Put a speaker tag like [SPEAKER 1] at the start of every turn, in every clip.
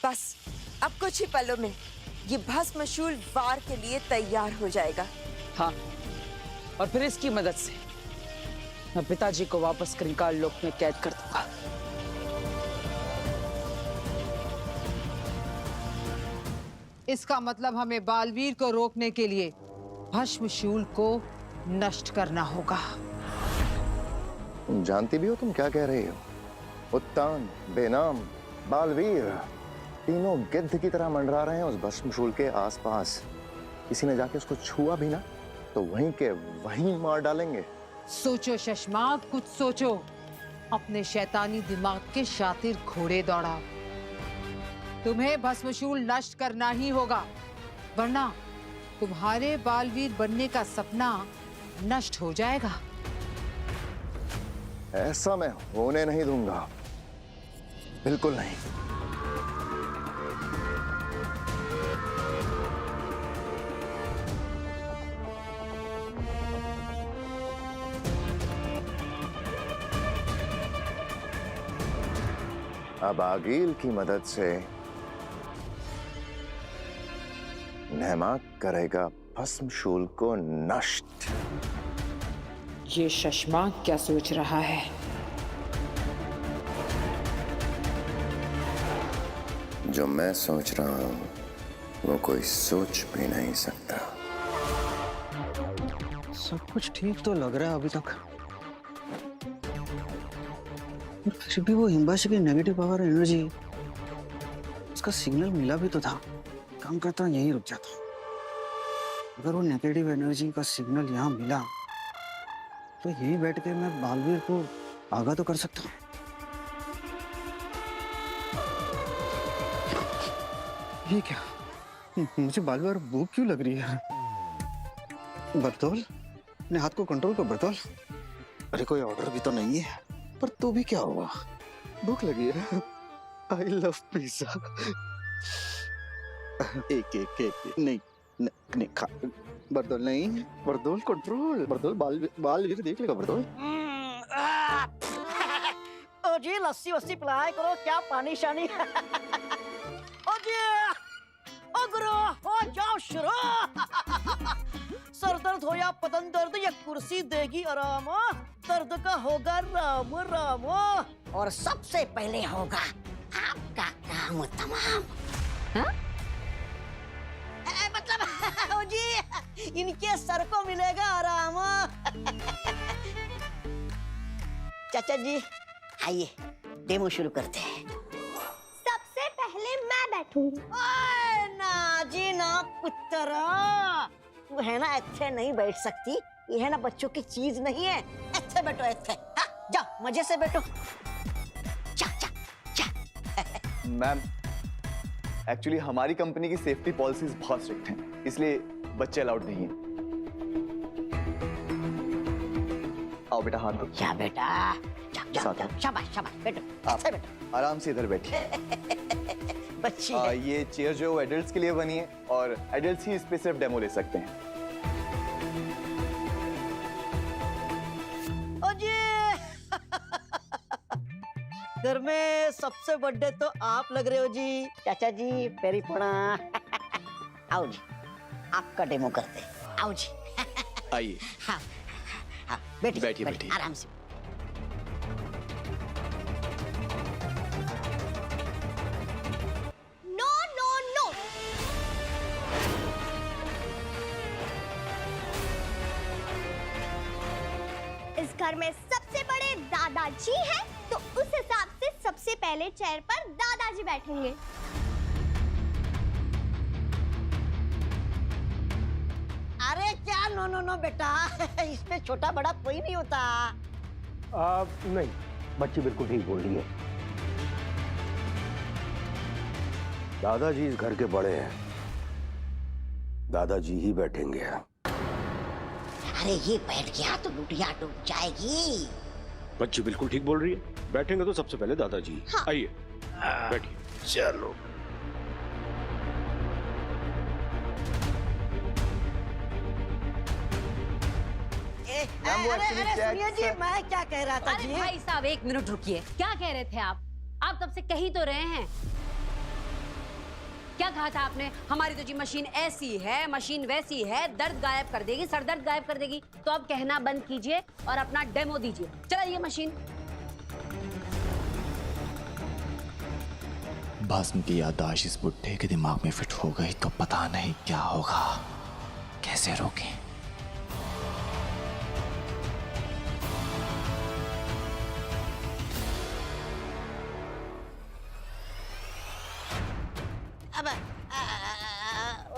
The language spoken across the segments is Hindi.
[SPEAKER 1] बस अब कुछ ही पलों में ये भस्मशूल वार के लिए तैयार हो जाएगा।
[SPEAKER 2] हाँ, और फिर इसकी मदद से मैं पिताजी को वापस कंकाल लोक में कैद कर दूंगा।
[SPEAKER 3] इसका मतलब हमें बालवीर को रोकने के लिए भस्मशूल को नष्ट करना होगा।
[SPEAKER 4] तुम जानती भी हो तुम क्या कह रही हो? उत्तान, बेनाम, बालवीर तीनों गिद्ध की तरह मंडरा रहे हैं उस भस्मशूल के आसपास। किसी ने जाके उसको छुआ भी ना तो वहीं के वहीं मार डालेंगे।
[SPEAKER 3] सोचो शशमाक, कुछ सोचो। अपने शैतानी दिमाग के शातिर घोड़े दौड़ाओ। तुम्हें भस्मशूल नष्ट करना ही होगा, वरना तुम्हारे बालवीर बनने का सपना नष्ट हो जाएगा।
[SPEAKER 4] ऐसा मैं होने नहीं दूंगा, बिल्कुल नहीं। अब आगील की मदद से नेमाक करेगा भस्मशूल को नष्ट।
[SPEAKER 2] ये शशमाक क्या सोच रहा है?
[SPEAKER 4] जो मैं सोच रहा हूं वो कोई सोच भी नहीं सकता।
[SPEAKER 5] सब कुछ ठीक तो लग रहा है अभी तक, और फिर भी वो हिम्बाशी की नेगेटिव पावर एनर्जी, उसका सिग्नल मिला भी तो था। काम करता यहीं रुक जाता। अगर वो नेगेटिव एनर्जी का सिग्नल यहाँ मिला तो यहीं बैठ के मैं बालवीर को आगाह तो कर सकता हूँ। ये क्या, मुझे बार बार भूख क्यों लग रही है? बरतौल, अपने हाथ को कंट्रोल कर बरतौल। अरे कोई ऑर्डर भी तो नहीं है, पर तो भी क्या हुआ, भूख लगी है। I love pizza. एक नहीं नहीं खा। बरदौल नहीं, बरदौल कंट्रोल, बरदौल बाल देख लेगा बरदौल।
[SPEAKER 6] ओ जी लस्सी वस्सी पिलाया करो, क्या पानी शानी। ओ जी, ओ गुरु, हो जाओ शुरू। सर दर्द हो या बदन दर्द, ये कुर्सी देगी आराम। दर्द का होगा राम राम, और सबसे पहले होगा आपका काम तमाम। हाँ? मतलब ओ जी, इनके सर को मिलेगा आराम। चाचा जी आइए, डेमो शुरू करते हैं।
[SPEAKER 7] सबसे पहले मैं बैठूंगी।
[SPEAKER 6] ओए ना जी ना पुत्रा, तू है ना ऐसे नहीं बैठ सकती। ये है ना बच्चों की चीज नहीं है। ऐसे बैठो, ऐसे। हाँ, जाओ मजे से बैठो। जा जा जा।
[SPEAKER 8] मैम, एक्चुअली हमारी कंपनी की सेफ्टी पॉलिसीज बहुत स्ट्रिक्ट हैं, इसलिए बच्चे अलाउड नहीं हैं। आओ बेटा, हाथ दो।
[SPEAKER 6] जा बेटा, जाओ जाओ जाओ, शाबाश शाबाश, बैठो ऐसे बैठो।
[SPEAKER 8] आराम से इधर बैठिए।
[SPEAKER 6] बच्ची है।
[SPEAKER 8] ये चेयर जो एडल्ट्स के लिए बनी है, और एडल्ट्स ही इस पे सिर्फ डेमो ले सकते हैं।
[SPEAKER 6] ओ जी, घर में सबसे बड़े तो आप लग रहे हो जी। चाचा जी पेरी पड़ा। आओ जी, आपका डेमो करते हैं। आओ जी।
[SPEAKER 8] आइए।
[SPEAKER 6] हाँ हाँ, बैठिए
[SPEAKER 8] बैठिए,
[SPEAKER 6] बैठिए आराम से।
[SPEAKER 7] नो नो नो, इस घर में सबसे बड़े दादाजी हैं, तो उस हिसाब से सबसे पहले चेयर पर दादाजी बैठेंगे।
[SPEAKER 6] अरे क्या नो नो नो बेटा, इसमें छोटा बड़ा कोई नहीं होता।
[SPEAKER 9] नहीं, बच्ची बिल्कुल ठीक बोल रही है। दादाजी इस घर के बड़े हैं, दादाजी ही बैठेंगे।
[SPEAKER 6] अरे ये बैठ गया तो लुटिया डूब जाएगी।
[SPEAKER 9] बच्ची बिल्कुल ठीक बोल रही है, बैठेंगे तो सबसे पहले दादाजी।
[SPEAKER 7] हाँ।
[SPEAKER 9] आइए बैठिए। चलो
[SPEAKER 6] अरे सुनिए जी, मैं क्या कह रहा था
[SPEAKER 10] अरे
[SPEAKER 6] जी।
[SPEAKER 10] भाई साहब, एक मिनट रुकिए। क्या कह रहे थे आप? आप तब से कही तो रहे हैं कहा था आपने? हमारी तो जी मशीन ऐसी है, मशीन वैसी है, दर्द गायब कर देगी, सर दर्द गायब कर देगी। तो अब कहना बंद कीजिए और अपना डेमो दीजिए। चलाइए मशीन।
[SPEAKER 11] भस्म की याददाश्त इस बुढ़े के दिमाग में फिट हो गई तो पता नहीं क्या होगा। कैसे रोकें?
[SPEAKER 6] अब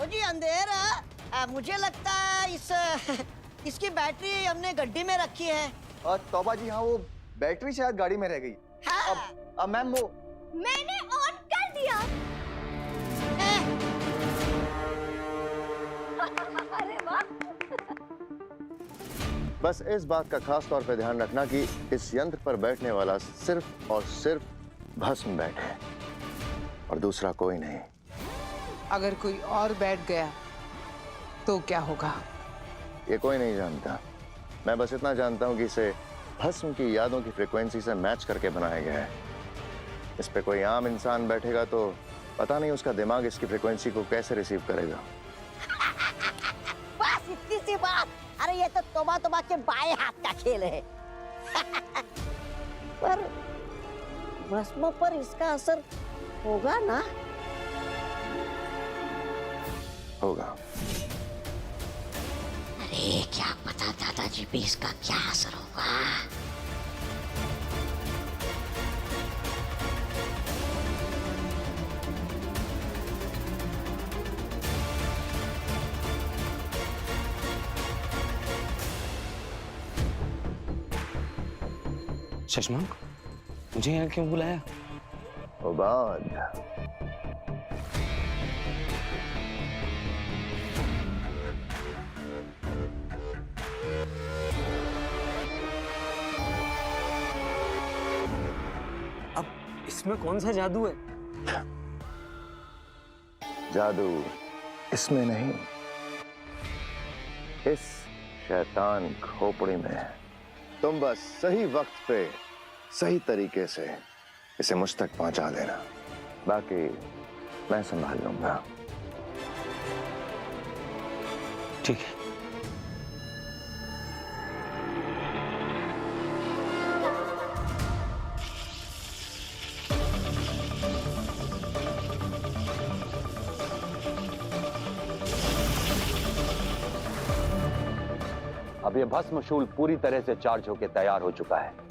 [SPEAKER 6] ओ जी अंधेरा, मुझे लगता है इसकी बैटरी हमने गड्डी में रखी है।
[SPEAKER 8] और तौबा जी, हाँ वो बैटरी शायद गाड़ी में रह गई।
[SPEAKER 6] हाँ।
[SPEAKER 8] अब मैम वो
[SPEAKER 7] मैंने ऑन कर दिया।
[SPEAKER 10] अरे वाह।
[SPEAKER 4] बस इस बात का खास तौर पे ध्यान रखना कि इस यंत्र पर बैठने वाला सिर्फ और सिर्फ भस्म बैठे और दूसरा कोई नहीं।
[SPEAKER 3] अगर कोई और बैठ गया तो क्या होगा?
[SPEAKER 4] ये कोई नहीं जानता। मैं बस इतना जानता हूँ कि इसे भस्म की यादों की फ्रीक्वेंसी से मैच करके बनाया गया है। इस पे कोई आम इंसान बैठेगा तो पता नहीं उसका दिमाग इसकी फ्रीक्वेंसी को कैसे रिसीव करेगा।
[SPEAKER 6] बस इतनी सी बात। अरे ये तो तोबा तोबा के बाएं हाथ का खेल है। पर भस्म पर इसका असर होगा ना?
[SPEAKER 4] होगा।
[SPEAKER 6] अरे क्या पता दादाजी पे इसका क्या असर होगा।
[SPEAKER 12] शशांक, मुझे यहाँ क्यों बुलाया?
[SPEAKER 4] उबाद,
[SPEAKER 12] अब इसमें कौन सा जादू है?
[SPEAKER 4] जादू इसमें नहीं, इस शैतान खोपड़ी में है। तुम बस सही वक्त पे सही तरीके से इसे मुझ तक पहुंचा देना, बाकी मैं संभाल लूंगा।
[SPEAKER 12] ठीक है।
[SPEAKER 9] अब ये भस्म शूल पूरी तरह से चार्ज होकर तैयार हो चुका है।